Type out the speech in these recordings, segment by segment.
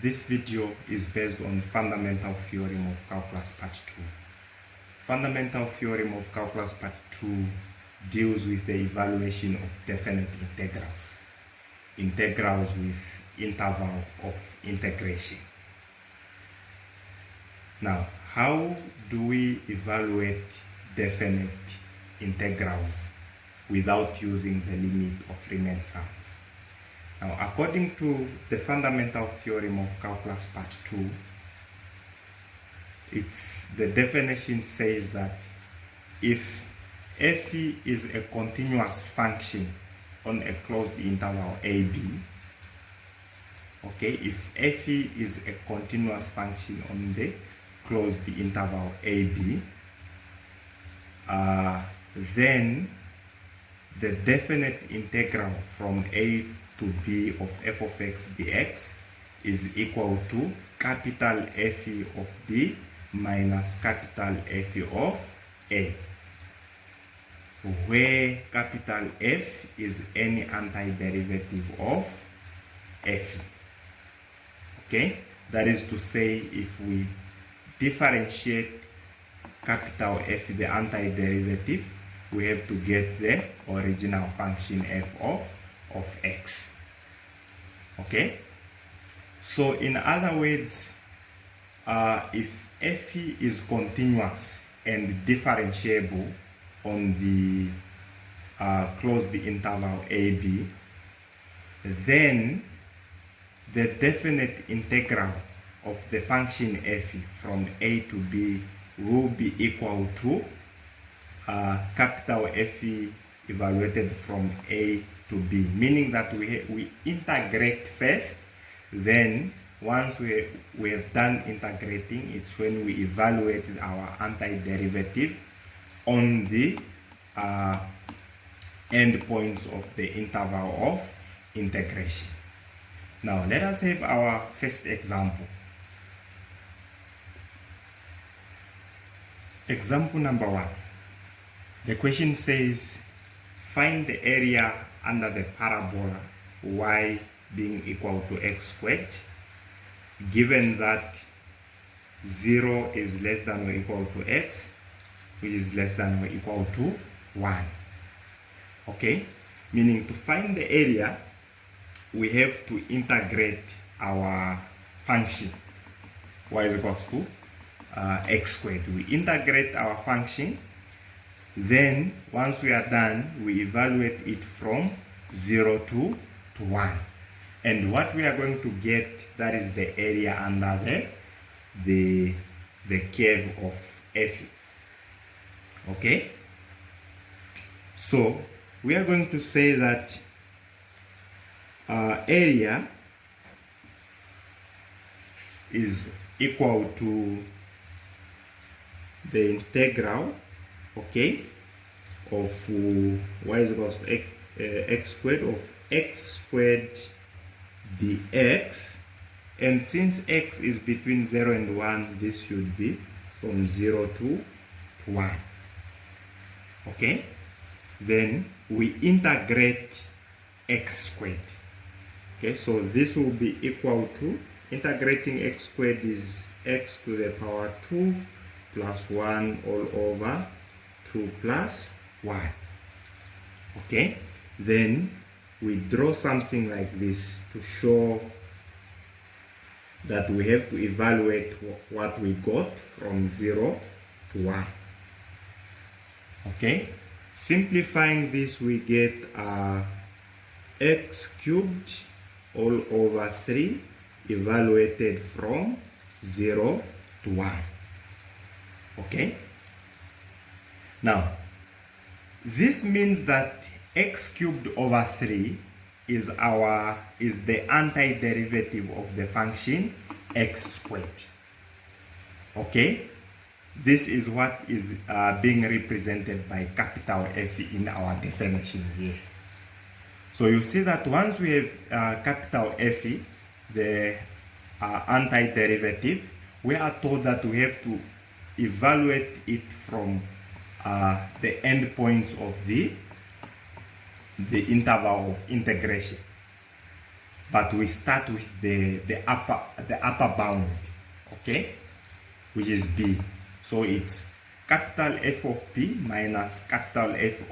This video is based on Fundamental Theorem of Calculus Part 2. Fundamental Theorem of Calculus Part 2 deals with the evaluation of definite integrals. Integrals with interval of integration. Now, how do we evaluate definite integrals without using the limit of Riemann sums? Now, according to the Fundamental Theorem of Calculus Part 2, the definition says that if f is a continuous function on a closed interval AB, okay, if f is a continuous function on the closed interval AB, then the definite integral from a to b of f of x dx is equal to capital F of b minus capital F of a, where capital F is any antiderivative of f. Okay, that is to say, if we differentiate capital F, the antiderivative, we have to get the original function f of x. Okay, so in other words, if f is continuous and differentiable on the closed interval AB, then the definite integral of the function f from a to b will be equal to capital F evaluated from a to b, meaning that we integrate first, then once we have done integrating, it's when we evaluate our antiderivative on the endpoints of the interval of integration. Now let us have our first example. Example number 1. The question says, find the area under the parabola y being equal to x squared, given that 0 is less than or equal to x, which is less than or equal to 1. Okay, meaning to find the area, we have to integrate our function y is equals to x squared. We integrate our function. Then, once we are done, we evaluate it from 0 to 1. And what we are going to get, that is the area under the curve of f. Okay? So, we are going to say that area is equal to the integral, okay, of y is equals to x squared of x squared dx, and since x is between 0 and 1, this should be from 0 to 1. Okay, then we integrate x squared. Okay, so this will be equal to, integrating x squared is x to the power 2 plus 1 all over 2 plus 1. Okay, then we draw something like this to show that we have to evaluate what we got from 0 to 1. Okay, simplifying this, we get x cubed all over 3 evaluated from 0 to 1. Okay, now this means that x cubed over 3 is the antiderivative of the function x squared. Okay, this is what is being represented by capital F in our definition here. So you see that once we have capital F, the antiderivative, we are told that we have to evaluate it from the endpoints of the interval of integration. but we start with the upper bound, okay, which is b. So it's capital F of b minus capital F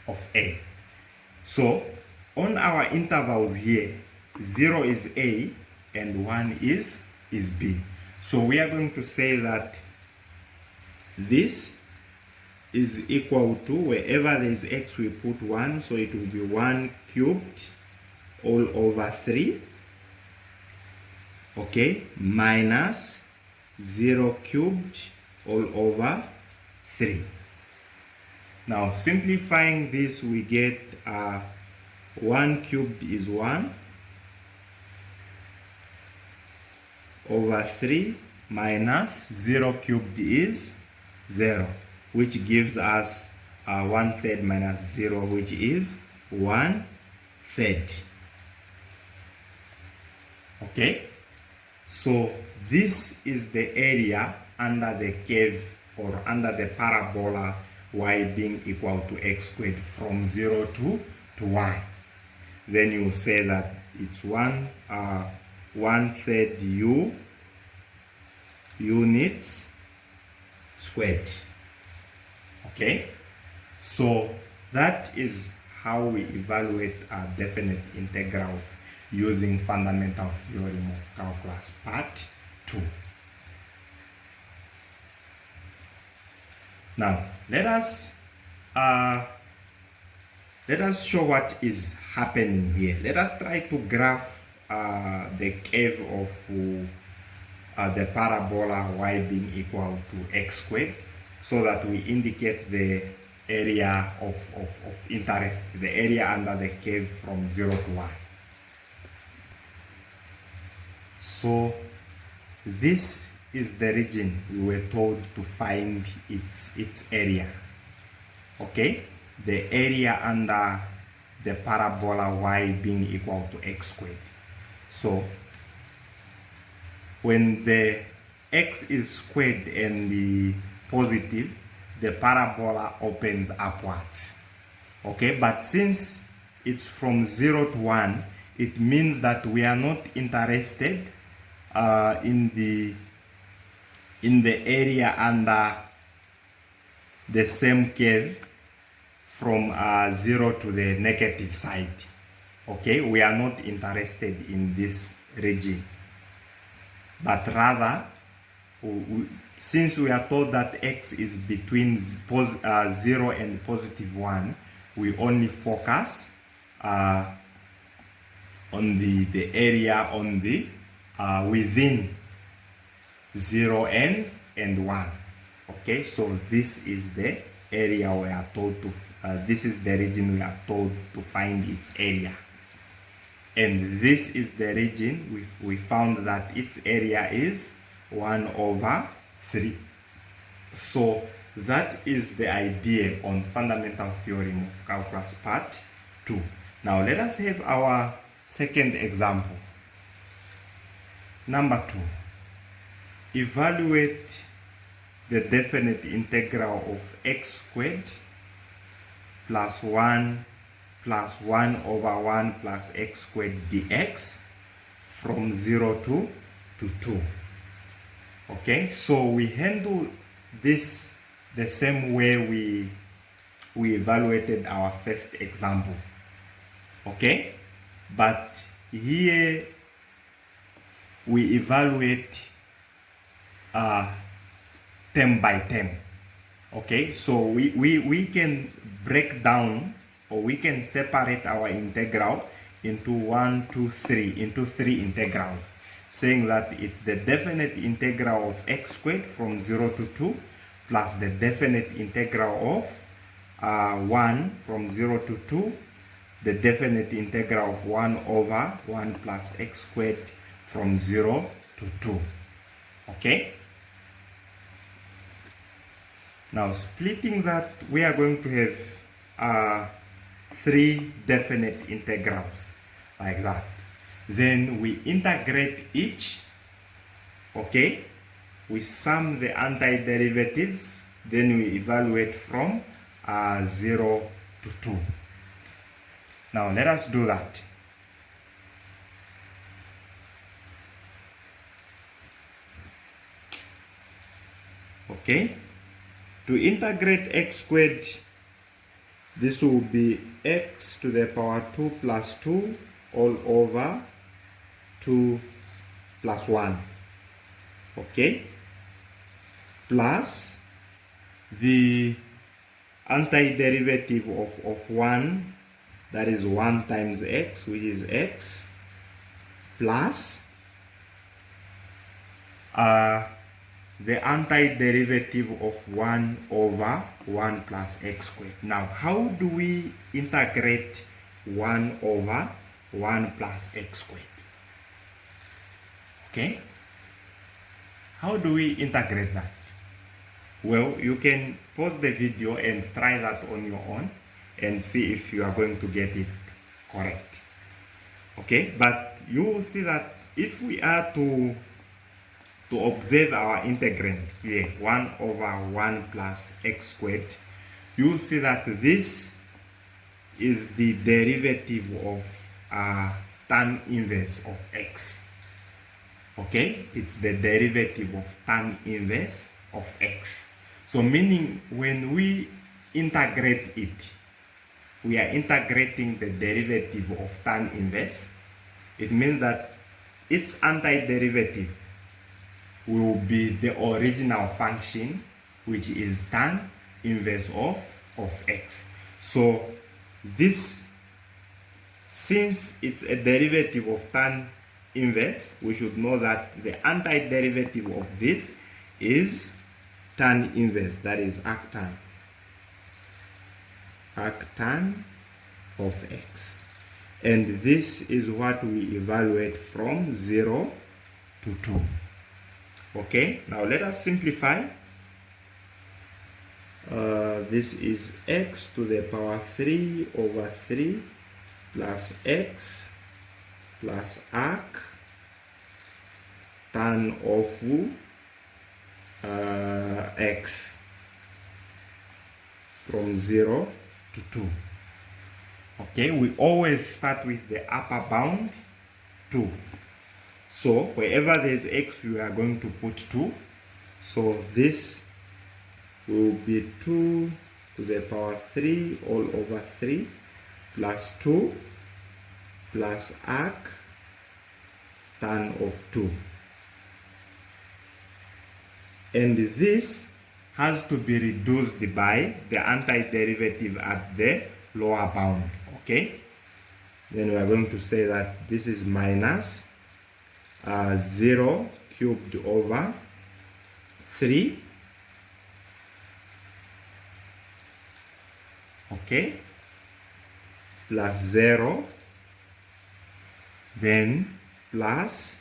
of a. So on our intervals here, 0 is a and 1 is b. So we are going to say that this is equal to, wherever there is x we put 1, so it will be 1 cubed all over 3, okay, minus 0 cubed all over 3. Now simplifying this, we get 1 cubed is 1 over 3 minus 0 cubed is 0, which gives us 1/3 minus 0, which is 1/3. Okay, so this is the area under the curve or under the parabola y being equal to x squared from 0 to y. Then you say that it's 1/3 units squared. Okay, so that is how we evaluate definite integrals using fundamental theorem of calculus part 2. Now let us show what is happening here. Let us try to graph the curve of the parabola y being equal to x squared, so that we indicate the area of interest, the area under the curve from 0 to 1. So this is the region we were told to find its area. Okay, the area under the parabola y being equal to x squared. So when the x is squared and the positive, the parabola opens upwards. Okay, but since it's from 0 to 1, it means that we are not interested in the area under the same curve from 0 to the negative side. Okay, we are not interested in this region, but rather, since we are told that x is between 0 and positive 1, we only focus on the area on the within 0 and 1. Okay, so this is the area we are told to this is the region we are told to find its area, and this is the region we found that its area is 1/3. So that is the idea on fundamental theorem of calculus part 2. Now let us have our second example. Number 2. Evaluate the definite integral of x squared plus 1 plus 1/1 plus x squared dx from 0 to 2. Okay, so we handle this the same way we evaluated our first example. Okay, but here we evaluate term by term. Okay, so we can break down, or we can separate our integral into 1, 2, 3, into 3 integrals, saying that it's the definite integral of x squared from 0 to 2 plus the definite integral of 1 from 0 to 2, the definite integral of 1/1 plus x squared from 0 to 2. Okay, now splitting that, we are going to have 3 definite integrals like that. Then we integrate each. Okay, we sum the antiderivatives, then we evaluate from 0 to 2. Now let us do that. Okay, to integrate x squared, this will be x to the power 2 plus 2 all over 2 plus 1. Okay, plus the antiderivative of 1, that is 1 times x, which is x, plus the antiderivative of 1 over 1 plus x squared. Now, how do we integrate 1 over 1 plus x squared? Okay, how do we integrate that? Well, you can pause the video and try that on your own and see if you are going to get it correct. Okay, but you will see that if we are to observe our integrand here, 1 over 1 plus x squared, you will see that this is the derivative of tan inverse of x. Okay, it's the derivative of tan inverse of x. So meaning when we integrate it, we are integrating the derivative of tan inverse. It means that its antiderivative will be the original function, which is tan inverse of x. So this, since it's a derivative of tan inverse, we should know that the antiderivative of this is tan inverse, that is arctan of x. And this is what we evaluate from 0 to 2. Okay, now let us simplify. This is x to the power 3 over 3 plus x plus arc tan of x from 0 to 2. Okay, we always start with the upper bound 2. So wherever there is x, we are going to put 2. So this will be 2 to the power 3 all over 3 plus 2 plus arc tan of 2. And this has to be reduced by the antiderivative at the lower bound. Okay, then we are going to say that this is minus 0 cubed over 3, okay, plus 0, then plus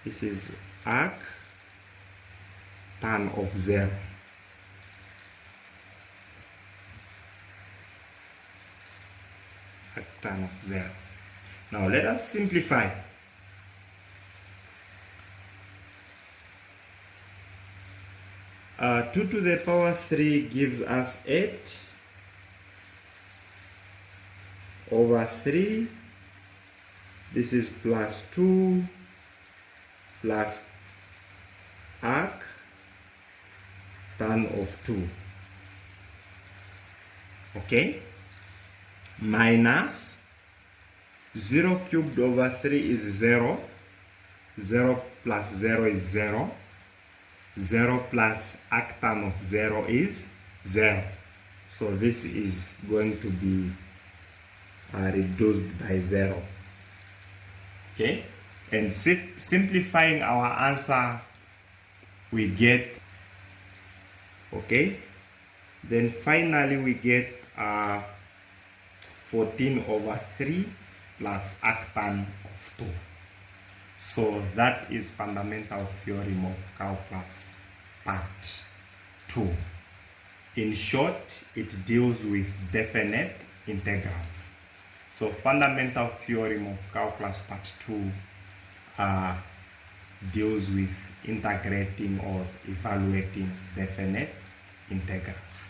this is arc tan of 0. Tan of 0. Now let us simplify. Uh, 2 to the power 3 gives us 8 over 3. This is plus 2 plus arc tan of 2. Okay, minus 0 cubed over 3 is 0. 0 plus 0 is 0. 0 plus arc tan of 0 is 0. So this is going to be reduced by 0. Okay, and simplifying our answer, we get, okay, then finally we get 14 over 3 plus arc tan of 2. So that is fundamental theorem of calculus part 2. In short, it deals with definite integrals. So fundamental theorem of calculus part 2 deals with integrating or evaluating definite integrals.